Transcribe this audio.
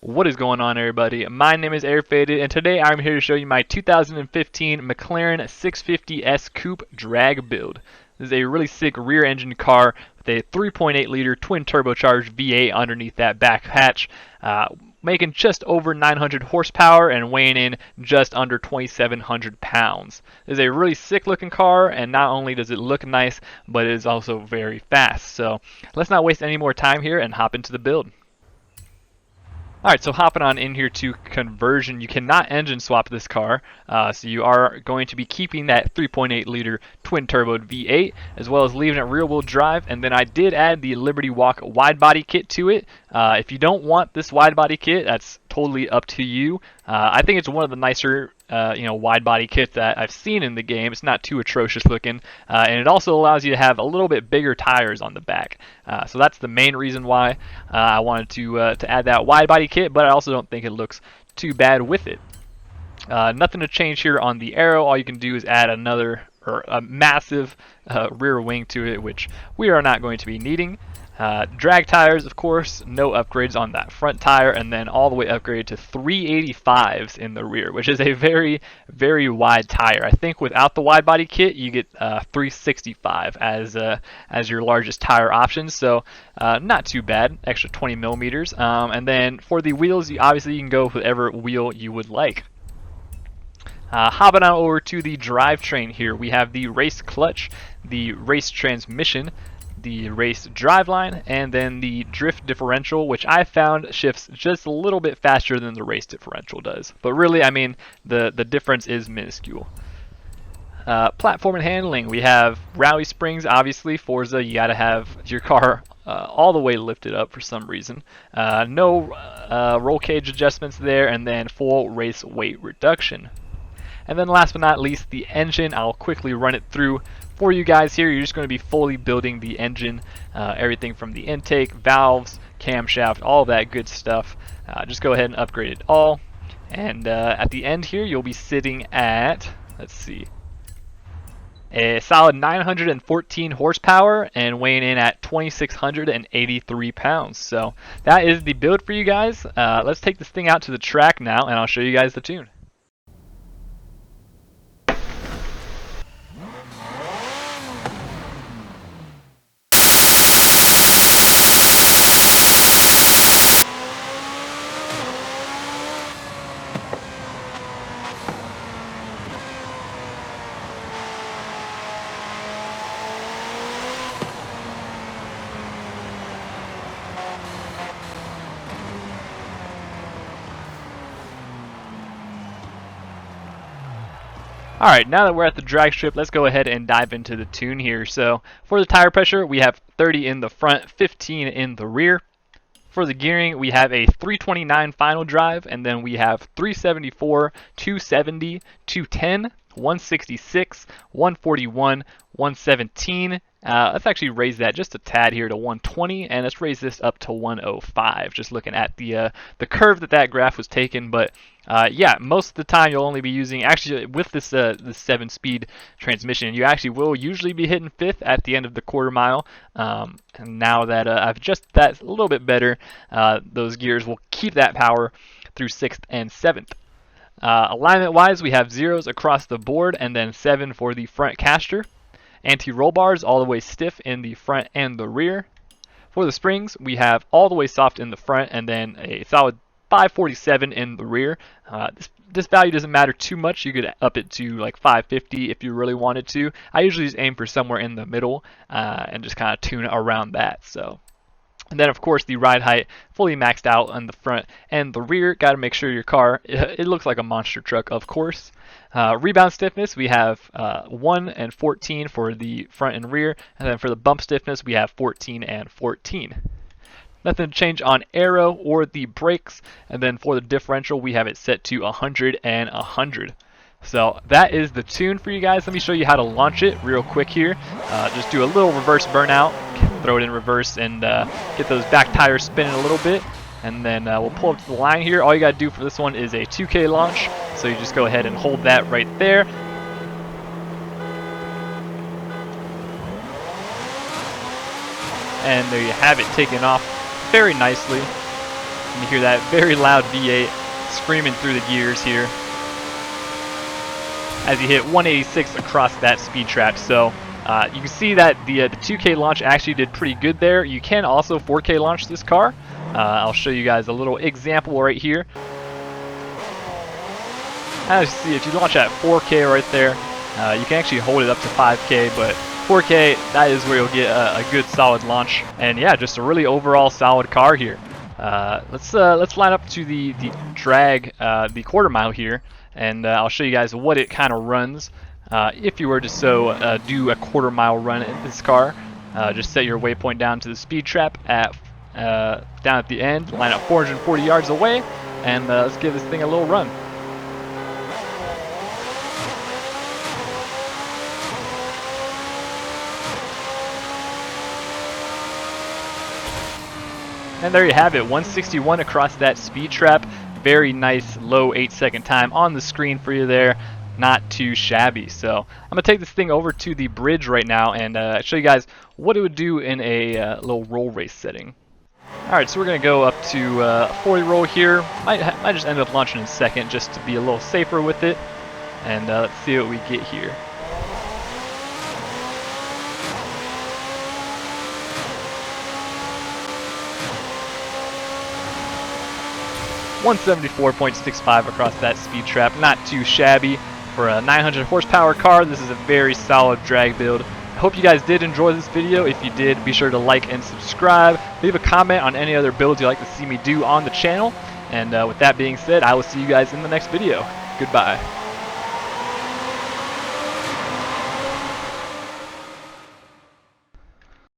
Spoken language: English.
What is going on, everybody? My name is Airfaded, and today I'm here to show you my 2015 McLaren 650S Coupe drag build. This is a really sick rear engine car with a 3.8 liter twin turbocharged V8 underneath that back hatch, making just over 900 horsepower and weighing in just under 2,700 pounds. This is a really sick looking car, and not only does it look nice, but it is also very fast. So let's not waste any more time here and hop into the build. Alright, so hopping on in here to conversion, you cannot engine swap this car, so you are going to be keeping that 3.8 liter twin turboed V8 as well as leaving it rear wheel drive. And then I did add the Liberty Walk wide body kit to it. If you don't want this wide body kit, that's totally up to you. I think it's one of the nicer wide body kits that I've seen in the game. It's not too atrocious looking, and it also allows you to have a little bit bigger tires on the back. So that's the main reason why I wanted to add that wide body kit, but I also don't think it looks too bad with it. Nothing to change here on the aero. All you can do is add a massive rear wing to it, which we are not going to be needing. Drag tires, of course, no upgrades on that front tire, and then all the way upgraded to 385s in the rear, which is a very, very wide tire. I think without the wide body kit, you get 365 as your largest tire option, so not too bad, extra 20 millimeters. And then for the wheels, obviously you can go with whatever wheel you would like. Hopping on over to the drivetrain here, we have the race clutch, the race transmission, the race driveline, and then the drift differential, which I found shifts just a little bit faster than the race differential does. But really, I mean, the difference is minuscule. Platform and handling, we have rally springs. Obviously, Forza, you gotta have your car all the way lifted up for some reason. No roll cage adjustments there, and then full race weight reduction. And then last but not least, the engine. I'll quickly run it through for you guys here. You're just going to be fully building the engine, everything from the intake, valves, camshaft, all that good stuff. Just go ahead and upgrade it all. And at the end here, you'll be sitting at, let's see, a solid 914 horsepower and weighing in at 2,683 pounds. So that is the build for you guys. Let's take this thing out to the track now, and I'll show you guys the tune. Alright, now that we're at the drag strip, let's go ahead and dive into the tune here. So for the tire pressure, we have 30 in the front, 15 in the rear. For the gearing, we have a 329 final drive, and then we have 374, 270, 210, 166, 141, 117. Let's actually raise that just a tad here to 120, and let's raise this up to 105. Just looking at the curve that graph was taken, but yeah, most of the time you'll only be using, actually with this 7-speed transmission, you actually will usually be hitting 5th at the end of the quarter mile. And now that I've adjusted that a little bit better, those gears will keep that power through 6th and 7th. Alignment wise, we have 0s across the board and then 7 for the front caster. Anti-roll bars all the way stiff in the front and the rear. For the springs, we have all the way soft in the front and then a solid 547 in the rear. This value doesn't matter too much. You could up it to like 550 if you really wanted to. I usually just aim for somewhere in the middle and just kind of tune around that. And then, of course, the ride height fully maxed out on the front and the rear. Got to make sure your car, it looks like a monster truck, of course. Rebound stiffness, we have 1 and 14 for the front and rear. And then for the bump stiffness, we have 14 and 14. Nothing to change on aero or the brakes. And then for the differential, we have it set to 100 and 100. So that is the tune for you guys. Let me show you how to launch it real quick here. Just do a little reverse burnout, throw it in reverse, and get those back tires spinning a little bit. And then we'll pull up to the line here. All you got to do for this one is a 2K launch. So you just go ahead and hold that right there. And there you have it, taken off very nicely. You hear that very loud V8 screaming through the gears here as you hit 186 across that speed trap. So you can see that the 2K launch actually did pretty good there. You can also 4K launch this car. I'll show you guys a little example right here. As you see, if you launch at 4K right there, you can actually hold it up to 5K, but 4K, that is where you'll get a good solid launch. And yeah, just a really overall solid car here. Let's line up to the drag, the quarter mile here, and I'll show you guys what it kind of runs. If you were to do a quarter mile run in this car, just set your waypoint down to the speed trap at down at the end, line up 440 yards away, and let's give this thing a little run. And there you have it, 161 across that speed trap. Very nice low 8-second time on the screen for you there. Not too shabby. So I'm going to take this thing over to the bridge right now and show you guys what it would do in a little roll race setting. Alright, so we're going to go up to 40 roll here. Might just end up launching in second just to be a little safer with it. And let's see what we get here. .174.65 across that speed trap. Not too shabby for a 900 horsepower car. This is a very solid drag build. I hope you guys did enjoy this video. If you did, be sure to like and subscribe. Leave a comment on any other builds you'd like to see me do on the channel. And with that being said, I will see you guys in the next video. Goodbye.